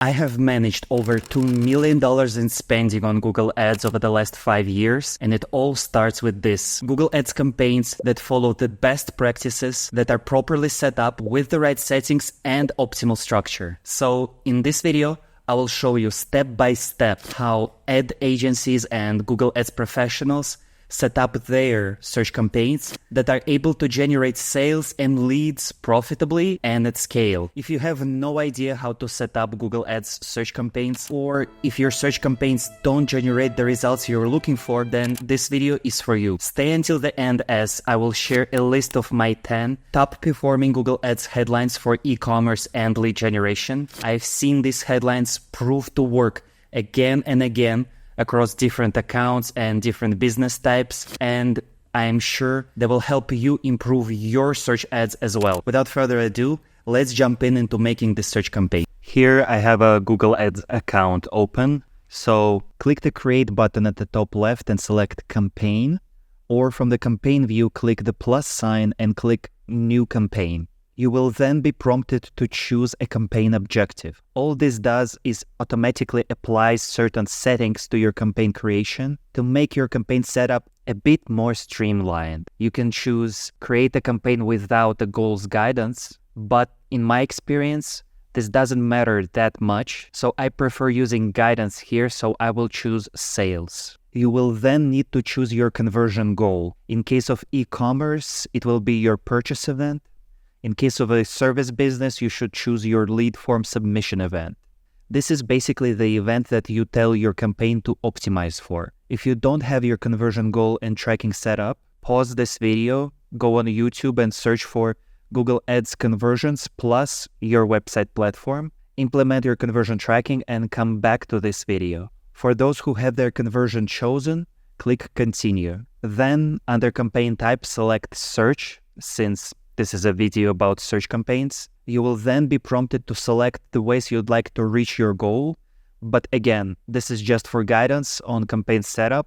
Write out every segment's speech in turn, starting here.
I have managed over $2 million in spending on Google Ads over the last 5 years, and it all starts with this. Google Ads campaigns that follow the best practices, that are properly set up with the right settings and optimal structure. So in this video, I will show you step by step how ad agencies and Google Ads professionals set up their search campaigns that are able to generate sales and leads profitably and at scale. If you have no idea how to set up Google Ads search campaigns, or if your search campaigns don't generate the results you're looking for, then this video is for you. Stay until the end, as I will share a list of my 10 top performing Google Ads headlines for e-commerce and lead generation. I've seen these headlines prove to work again and again across different accounts and different business types, and I'm sure they will help you improve your search ads as well. Without further ado, let's jump into making this search campaign. Here I have a Google Ads account open, so click the Create button at the top left and select Campaign, or from the campaign view, click the plus sign and click New Campaign. You will then be prompted to choose a campaign objective. All this does is automatically applies certain settings to your campaign creation to make your campaign setup a bit more streamlined. You can choose create a campaign without a goals guidance, but in my experience, this doesn't matter that much, so I prefer using guidance here, so I will choose sales. You will then need to choose your conversion goal. In case of e-commerce, it will be your purchase event. In case of a service business, you should choose your lead form submission event. This is basically the event that you tell your campaign to optimize for. If you don't have your conversion goal and tracking set up, pause this video, go on YouTube and search for Google Ads conversions plus your website platform, implement your conversion tracking, and come back to this video. For those who have their conversion chosen, click Continue. Then under campaign type, select Search, since this is a video about search campaigns. You will then be prompted to select the ways you'd like to reach your goal. But again, this is just for guidance on campaign setup.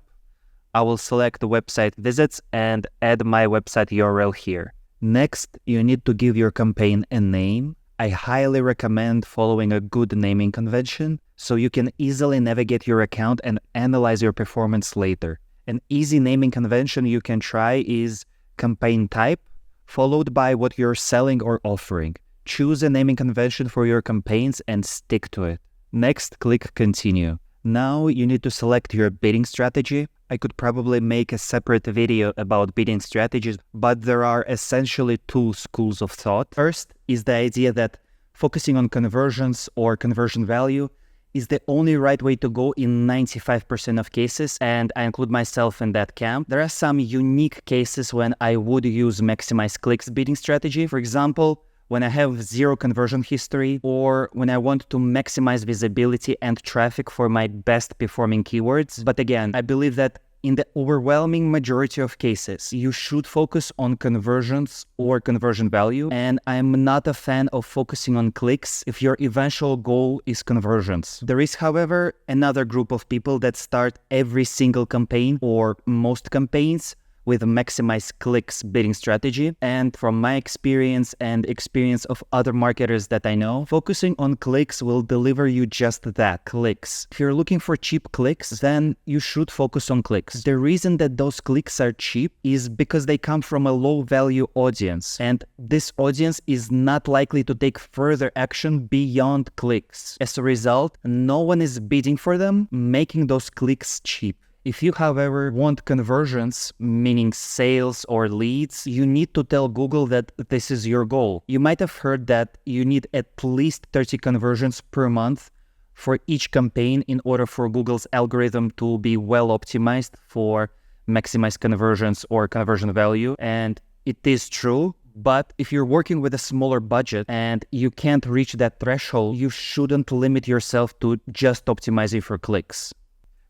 I will select the website visits and add my website URL here. Next, you need to give your campaign a name. I highly recommend following a good naming convention so you can easily navigate your account and analyze your performance later. An easy naming convention you can try is campaign type, followed by what you're selling or offering. Choose a naming convention for your campaigns and stick to it. Next, click Continue. Now you need to select your bidding strategy. I could probably make a separate video about bidding strategies, but there are essentially two schools of thought. First is the idea that focusing on conversions or conversion value is the only right way to go in 95% of cases, and I include myself in that camp. There are some unique cases when I would use maximize clicks bidding strategy. For example, when I have zero conversion history, or when I want to maximize visibility and traffic for my best performing keywords. But again, I believe that in the overwhelming majority of cases, you should focus on conversions or conversion value. And I'm not a fan of focusing on clicks if your eventual goal is conversions. There is, however, another group of people that start every single campaign or most campaigns with a maximize clicks bidding strategy. And from my experience and experience of other marketers that I know, focusing on clicks will deliver you just that, clicks. If you're looking for cheap clicks, then you should focus on clicks. The reason that those clicks are cheap is because they come from a low value audience, and this audience is not likely to take further action beyond clicks. As a result, no one is bidding for them, making those clicks cheap. If you, however, want conversions, meaning sales or leads, you need to tell Google that this is your goal. You might have heard that you need at least 30 conversions per month for each campaign in order for Google's algorithm to be well optimized for maximize conversions or conversion value. And it is true, but if you're working with a smaller budget and you can't reach that threshold, you shouldn't limit yourself to just optimizing for clicks.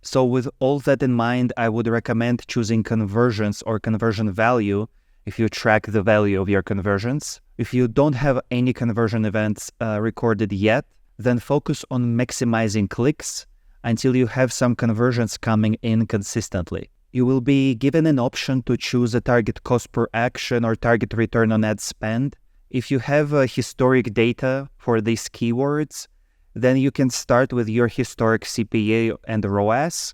So with all that in mind, I would recommend choosing conversions or conversion value if you track the value of your conversions. If you don't have any conversion events recorded yet, then focus on maximizing clicks until you have some conversions coming in consistently. You will be given an option to choose a target cost per action or target return on ad spend. If you have historic data for these keywords, then you can start with your historic CPA and ROAS.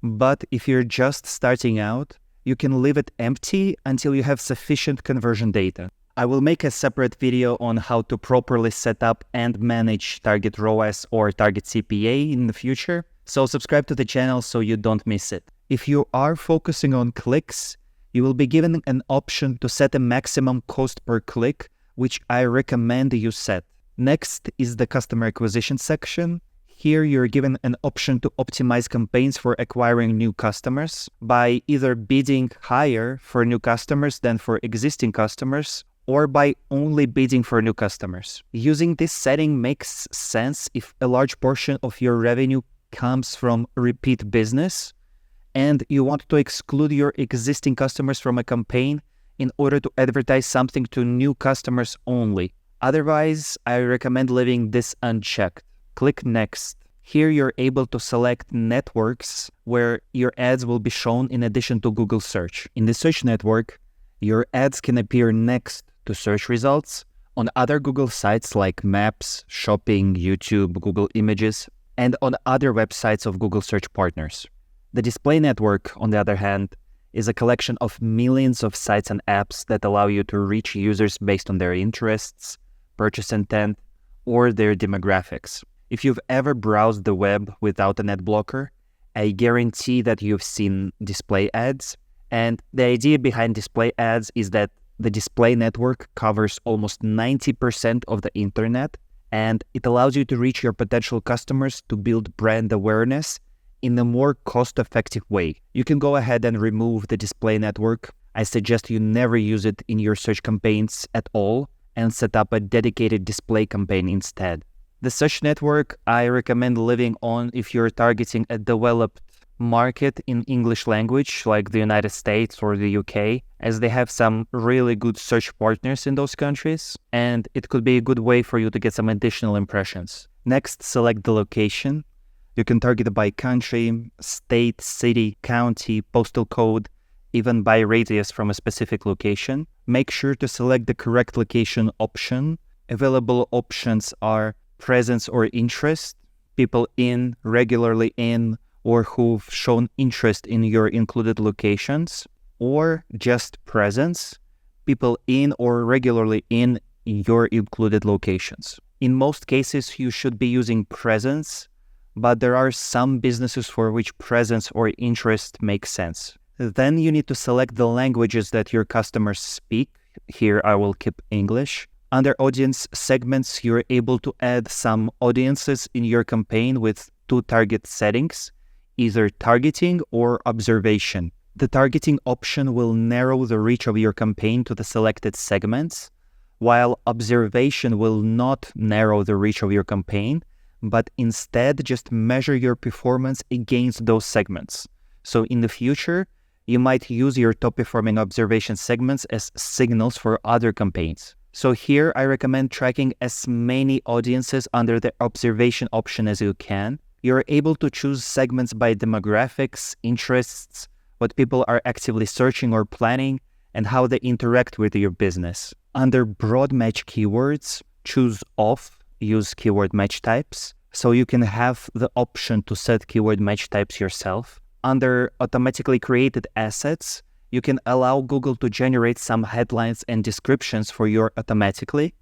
But if you're just starting out, you can leave it empty until you have sufficient conversion data. I will make a separate video on how to properly set up and manage target ROAS or target CPA in the future, so subscribe to the channel so you don't miss it. If you are focusing on clicks, you will be given an option to set a maximum cost per click, which I recommend you set. Next is the customer acquisition section. Here you're given an option to optimize campaigns for acquiring new customers by either bidding higher for new customers than for existing customers, or by only bidding for new customers. Using this setting makes sense if a large portion of your revenue comes from repeat business and you want to exclude your existing customers from a campaign in order to advertise something to new customers only. Otherwise, I recommend leaving this unchecked. Click Next. Here you're able to select networks where your ads will be shown in addition to Google Search. In the search network, your ads can appear next to search results on other Google sites like Maps, Shopping, YouTube, Google Images, and on other websites of Google Search partners. The display network, on the other hand, is a collection of millions of sites and apps that allow you to reach users based on their interests, purchase intent, or their demographics. If you've ever browsed the web without an ad blocker, I guarantee that you've seen display ads. And the idea behind display ads is that the display network covers almost 90% of the internet, and it allows you to reach your potential customers to build brand awareness in a more cost-effective way. You can go ahead and remove the display network. I suggest you never use it in your search campaigns at all and set up a dedicated display campaign instead. The search network I recommend leaving on if you're targeting a developed market in English language like the United States or the UK, as they have some really good search partners in those countries, and it could be a good way for you to get some additional impressions. Next, select the location. You can target by country, state, city, county, postal code, even by radius from a specific location. Make sure to select the correct location option. Available options are presence or interest, people regularly in, or who've shown interest in your included locations, or just presence, people in or regularly in your included locations. In most cases, you should be using presence, but there are some businesses for which presence or interest makes sense. Then you need to select the languages that your customers speak. Here I will keep English. Under audience segments, you're able to add some audiences in your campaign with two target settings, either targeting or observation. The targeting option will narrow the reach of your campaign to the selected segments, while observation will not narrow the reach of your campaign, but instead just measure your performance against those segments. So in the future, you might use your top performing observation segments as signals for other campaigns. So here I recommend tracking as many audiences under the observation option as you can. You're able to choose segments by demographics, interests, what people are actively searching or planning, and how they interact with your business. Under broad match keywords, choose off, use keyword match types, so you can have the option to set keyword match types yourself. Under automatically created assets, you can allow Google to generate some headlines and descriptions for you automatically,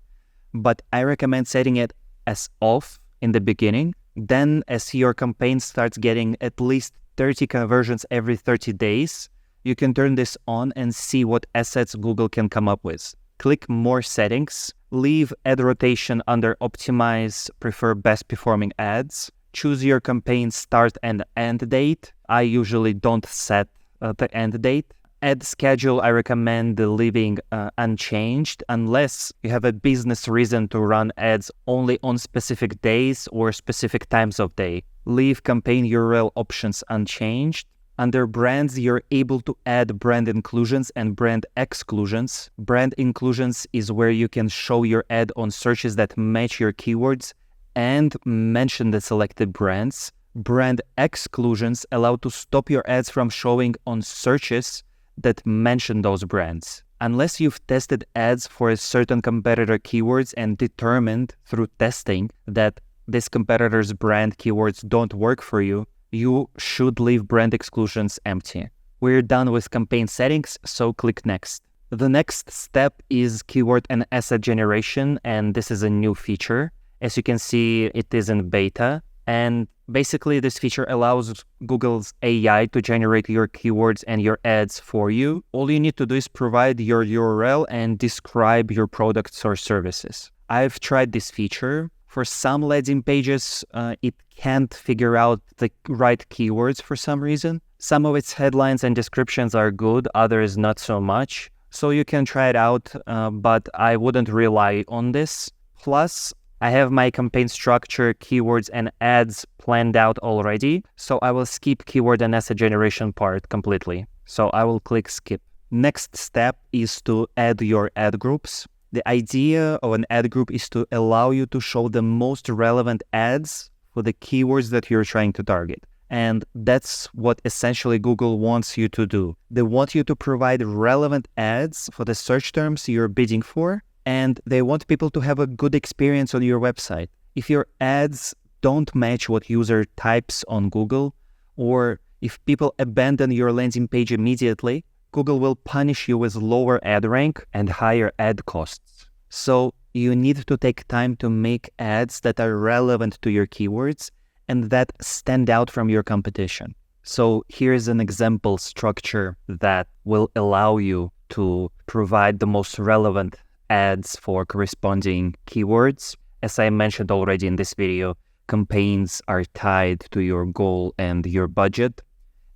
but I recommend setting it as off in the beginning. Then as your campaign starts getting at least 30 conversions every 30 days, you can turn this on and see what assets Google can come up with. Click More Settings, leave ad rotation under Optimize, prefer best performing ads, choose your campaign start and end date. I usually don't set the end date. Ad schedule, I recommend leaving unchanged unless you have a business reason to run ads only on specific days or specific times of day. Leave campaign URL options unchanged. Under brands, you're able to add brand inclusions and brand exclusions. Brand inclusions is where you can show your ad on searches that match your keywords and mention the selected brands. Brand exclusions allow to stop your ads from showing on searches that mention those brands. Unless you've tested ads for a certain competitor keywords and determined through testing that this competitor's brand keywords don't work for you, you should leave brand exclusions empty. We're done with campaign settings, so click Next. The next step is keyword and asset generation, and this is a new feature. As you can see, it is in beta, and basically this feature allows Google's AI to generate your keywords and your ads for you. All you need to do is provide your URL and describe your products or services. I've tried this feature. For some landing pages, it can't figure out the right keywords for some reason. Some of its headlines and descriptions are good, others not so much. So you can try it out, but I wouldn't rely on this. Plus, I have my campaign structure, keywords, and ads planned out already, so I will skip keyword and asset generation part completely. So I will click skip. Next step is to add your ad groups. The idea of an ad group is to allow you to show the most relevant ads for the keywords that you're trying to target. And that's what essentially Google wants you to do. They want you to provide relevant ads for the search terms you're bidding for, and they want people to have a good experience on your website. If your ads don't match what user types on Google, or if people abandon your landing page immediately, Google will punish you with lower ad rank and higher ad costs. So you need to take time to make ads that are relevant to your keywords and that stand out from your competition. So here's an example structure that will allow you to provide the most relevant ads for corresponding keywords. As I mentioned already in this video, campaigns are tied to your goal and your budget.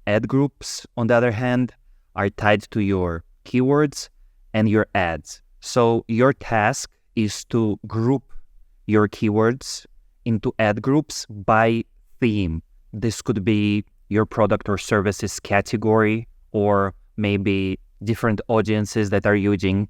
Ad groups, on the other hand, are tied to your keywords and your ads. So your task is to group your keywords into ad groups by theme. This could be your product or services category, or maybe different audiences that are using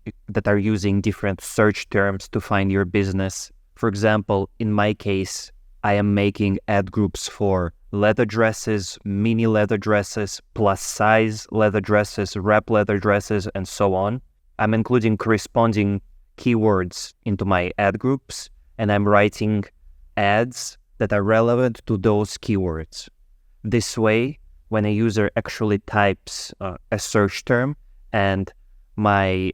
different search terms to find your business. For example, in my case, I am making ad groups for leather dresses, mini leather dresses, plus size leather dresses, wrap leather dresses, and so on. I'm including corresponding keywords into my ad groups, and I'm writing ads that are relevant to those keywords. This way, when a user actually types a search term and my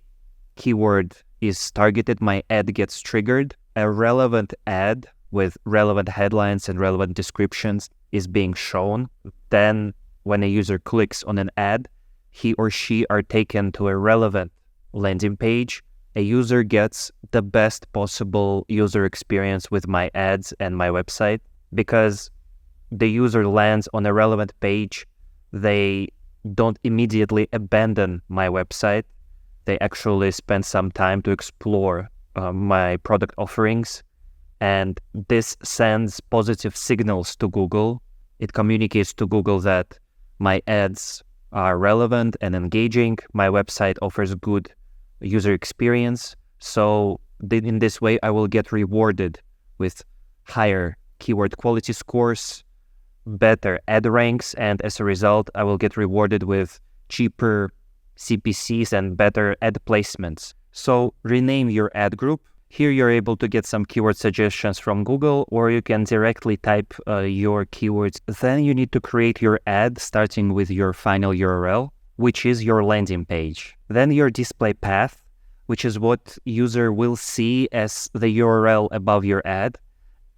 keyword is targeted, my ad gets triggered, a relevant ad with relevant headlines and relevant descriptions is being shown. Then when a user clicks on an ad, he or she are taken to a relevant landing page. A user gets the best possible user experience with my ads and my website, because the user lands on a relevant page. They don't immediately abandon my website. They actually spend some time to explore my product offerings, and this sends positive signals to Google. It communicates to Google that my ads are relevant and engaging. My website offers good user experience. So in this way, I will get rewarded with higher keyword quality scores, better ad ranks, and as a result, I will get rewarded with cheaper CPCs and better ad placements. So rename your ad group. Here you're able to get some keyword suggestions from Google, or you can directly type your keywords. Then you need to create your ad starting with your final URL, which is your landing page. Then your display path, which is what user will see as the URL above your ad.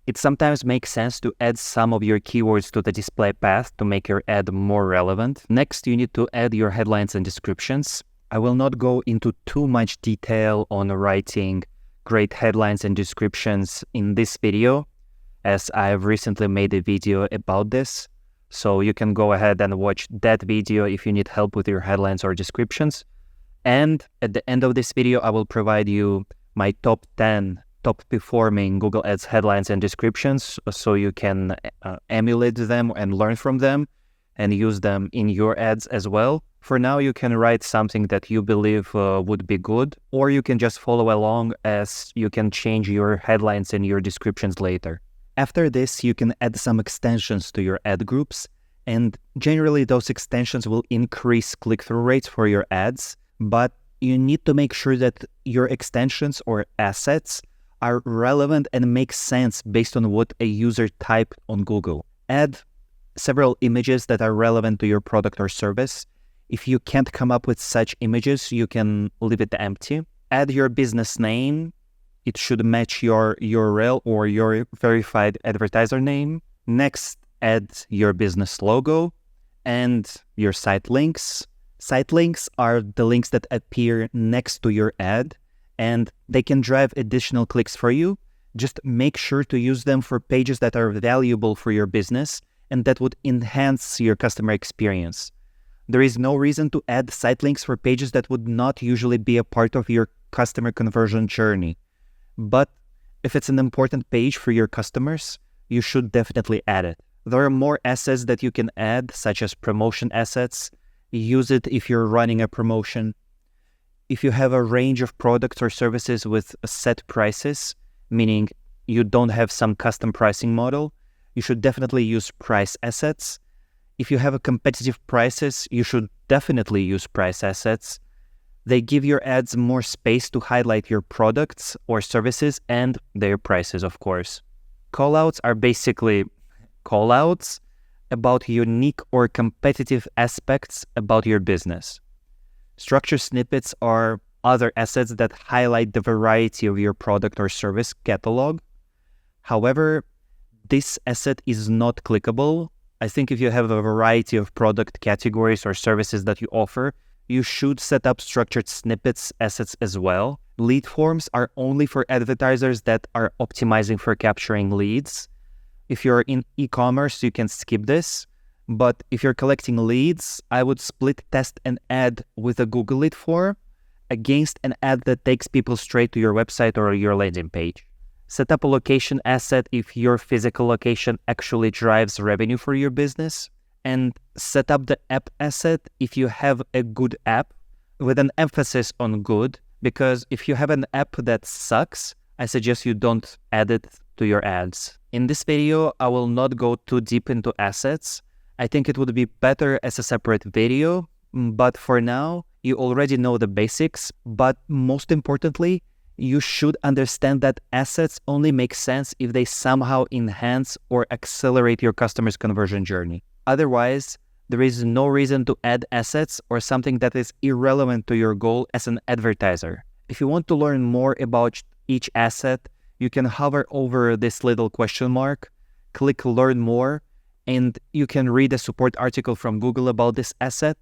It sometimes makes sense to add some of your keywords to the display path to make your ad more relevant. Next, you need to add your headlines and descriptions. I will not go into too much detail on writing great headlines and descriptions in this video, as I've recently made a video about this. So you can go ahead and watch that video if you need help with your headlines or descriptions. And at the end of this video, I will provide you my top 10 top performing Google Ads headlines and descriptions, so you can emulate them and learn from them and use them in your ads as well. For now, you can write something that you believe would be good, or you can just follow along, as you can change your headlines and your descriptions later. After this, you can add some extensions to your ad groups, and generally those extensions will increase click-through rates for your ads, but you need to make sure that your extensions or assets are relevant and make sense based on what a user typed on Google. Add several images that are relevant to your product or service. If you can't come up with such images, you can leave it empty. Add your business name. It should match your URL or your verified advertiser name. Next, add your business logo and your site links. Site links are the links that appear next to your ad, and they can drive additional clicks for you. Just make sure to use them for pages that are valuable for your business and that would enhance your customer experience. There is no reason to add site links for pages that would not usually be a part of your customer conversion journey. But if it's an important page for your customers, you should definitely add it. There are more assets that you can add, such as promotion assets. Use it if you're running a promotion. If you have a range of products or services with set prices, meaning you don't have some custom pricing model, you should definitely use price assets. If you have a competitive prices, you should definitely use price assets. They give your ads more space to highlight your products or services and their prices, of course. Callouts are basically callouts about unique or competitive aspects about your business. Structure snippets are other assets that highlight the variety of your product or service catalog. However, this asset is not clickable. I think if you have a variety of product categories or services that you offer, you should set up structured snippets assets as well. Lead forms are only for advertisers that are optimizing for capturing leads. If you're in e-commerce, you can skip this. But if you're collecting leads, I would split test an ad with a Google lead form against an ad that takes people straight to your website or your landing page. Set up a location asset if your physical location actually drives revenue for your business. And set up the app asset if you have a good app, with an emphasis on good, because if you have an app that sucks, I suggest you don't add it to your ads. In this video, I will not go too deep into assets. I think it would be better as a separate video, but for now, you already know the basics. But most importantly, you should understand that assets only make sense if they somehow enhance or accelerate your customer's conversion journey. Otherwise, there is no reason to add assets or something that is irrelevant to your goal as an advertiser. If you want to learn more about each asset, you can hover over this little question mark, click Learn More, and you can read a support article from Google about this asset.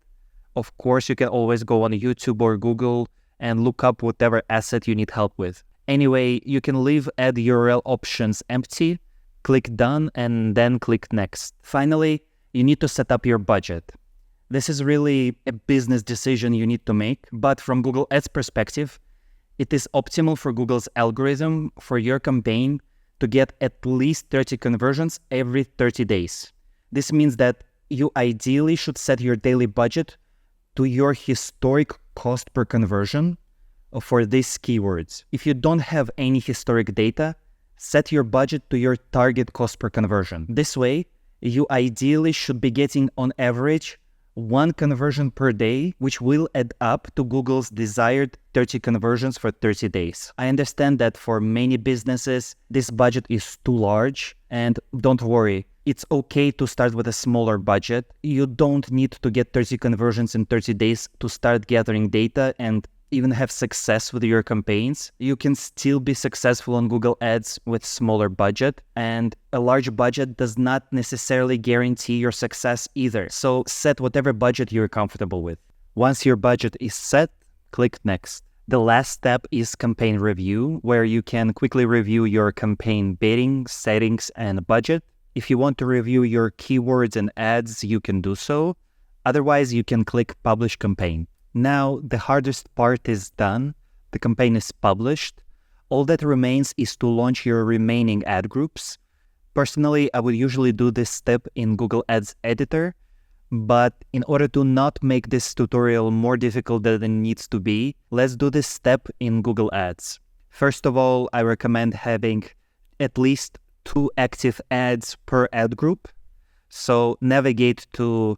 Of course, you can always go on YouTube or Google and look up whatever asset you need help with. Anyway, you can leave Add URL options empty, click Done, and then click Next. Finally, you need to set up your budget. This is really a business decision you need to make, but from Google Ads perspective, it is optimal for Google's algorithm for your campaign to get at least 30 conversions every 30 days. This means that you ideally should set your daily budget to your historic cost per conversion for these keywords. If you don't have any historic data, set your budget to your target cost per conversion. This way, you ideally should be getting on average 1 conversion per day, which will add up to Google's desired 30 conversions for 30 days. I understand that for many businesses, this budget is too large, and don't worry, it's okay to start with a smaller budget. You don't need to get 30 conversions in 30 days to start gathering data and even have success with your campaigns. You can still be successful on Google Ads with smaller budget, and a large budget does not necessarily guarantee your success either. So set whatever budget you're comfortable with. Once your budget is set, click Next. The last step is campaign review, where you can quickly review your campaign bidding, settings, and budget. If you want to review your keywords and ads, you can do so. Otherwise, you can click Publish Campaign. Now, the hardest part is done. The campaign is published. All that remains is to launch your remaining ad groups. Personally, I would usually do this step in Google Ads Editor, but in order to not make this tutorial more difficult than it needs to be, let's do this step in Google Ads. First of all, I recommend having at least 2 active ads per ad group. So navigate to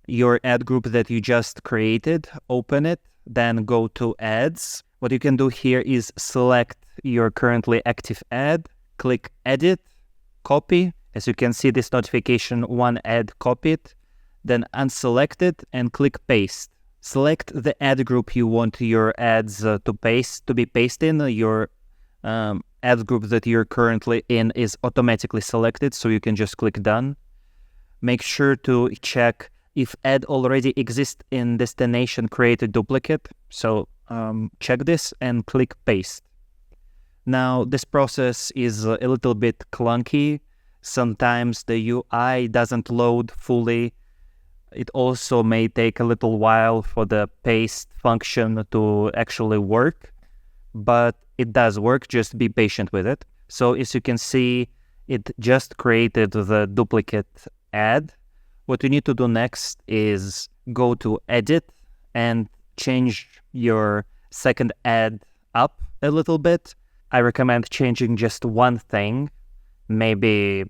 your ad group that you just created, open it, then go to ads. What you can do here is select your currently active ad, click Edit, Copy. As you can see, this notification, one ad copied, then unselect it and click Paste. Select the ad group you want your ads to be pasted in. Your ad group that you're currently in is automatically selected, so you can just click Done. Make sure to check if ad already exists in destination, create a duplicate. So check this and click Paste. Now, this process is a little bit clunky. Sometimes the UI doesn't load fully. It also may take a little while for the paste function to actually work, but it does work. Just be patient with it. So as you can see, it just created the duplicate ad. What you need to do next is go to Edit and change your second ad up a little bit. I recommend changing just one thing, maybe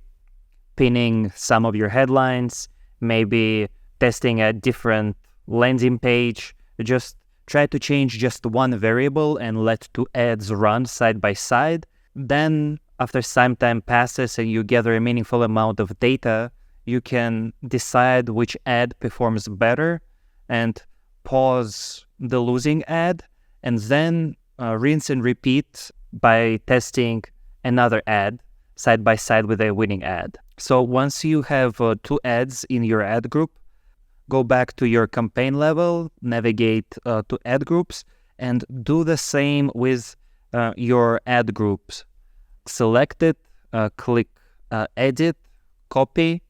pinning some of your headlines, maybe testing a different landing page. Just try to change just one variable and let two ads run side by side. Then after some time passes and you gather a meaningful amount of data, you can decide which ad performs better and pause the losing ad, and then rinse and repeat by testing another ad side by side with a winning ad. So once you have two ads in your ad group, go back to your campaign level, navigate to ad groups, and do the same with your ad groups. Select it, click Edit, Copy,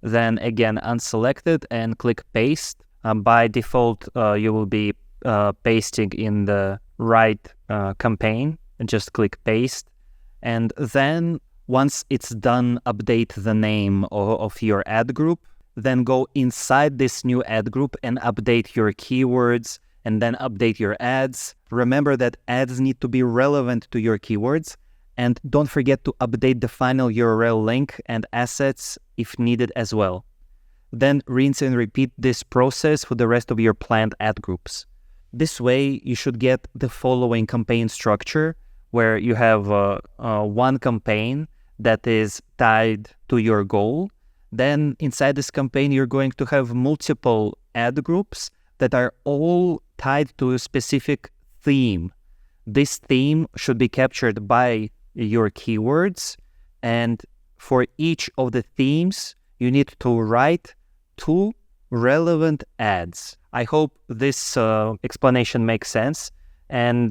then again unselect it and click Paste. By default, you will be pasting in the right campaign, and just click Paste. And then once it's done, update the name of your ad group. Then go inside this new ad group and update your keywords, and then update your ads. Remember that ads need to be relevant to your keywords, and don't forget to update the final URL link and assets if needed as well. Then rinse and repeat this process for the rest of your planned ad groups. This way, you should get the following campaign structure, where you have one campaign that is tied to your goal. Then inside this campaign, you're going to have multiple ad groups that are all tied to a specific theme. This theme should be captured by your keywords, and for each of the themes, you need to write two relevant ads. I hope this explanation makes sense, and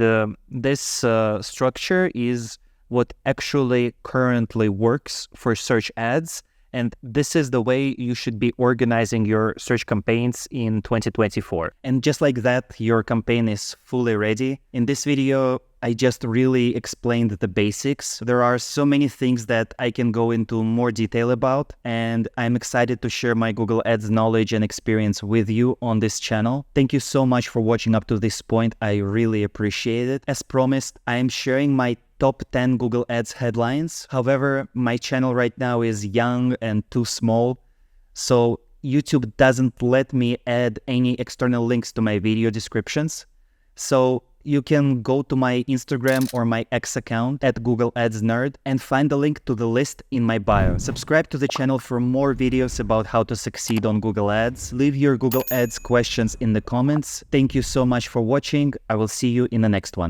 this structure is what actually currently works for search ads. And this is the way you should be organizing your search campaigns in 2024. And just like that, your campaign is fully ready. In this video, I just really explained the basics. There are so many things that I can go into more detail about, and I'm excited to share my Google Ads knowledge and experience with you on this channel. Thank you so much for watching up to this point. I really appreciate it. As promised, I am sharing my top 10 Google Ads headlines. However, my channel right now is young and too small, so YouTube doesn't let me add any external links to my video descriptions. So you can go to my Instagram or my X account at Google Ads Nerd and find the link to the list in my bio. Subscribe to the channel for more videos about how to succeed on Google Ads. Leave your Google Ads questions in the comments. Thank you so much for watching. I will see you in the next one.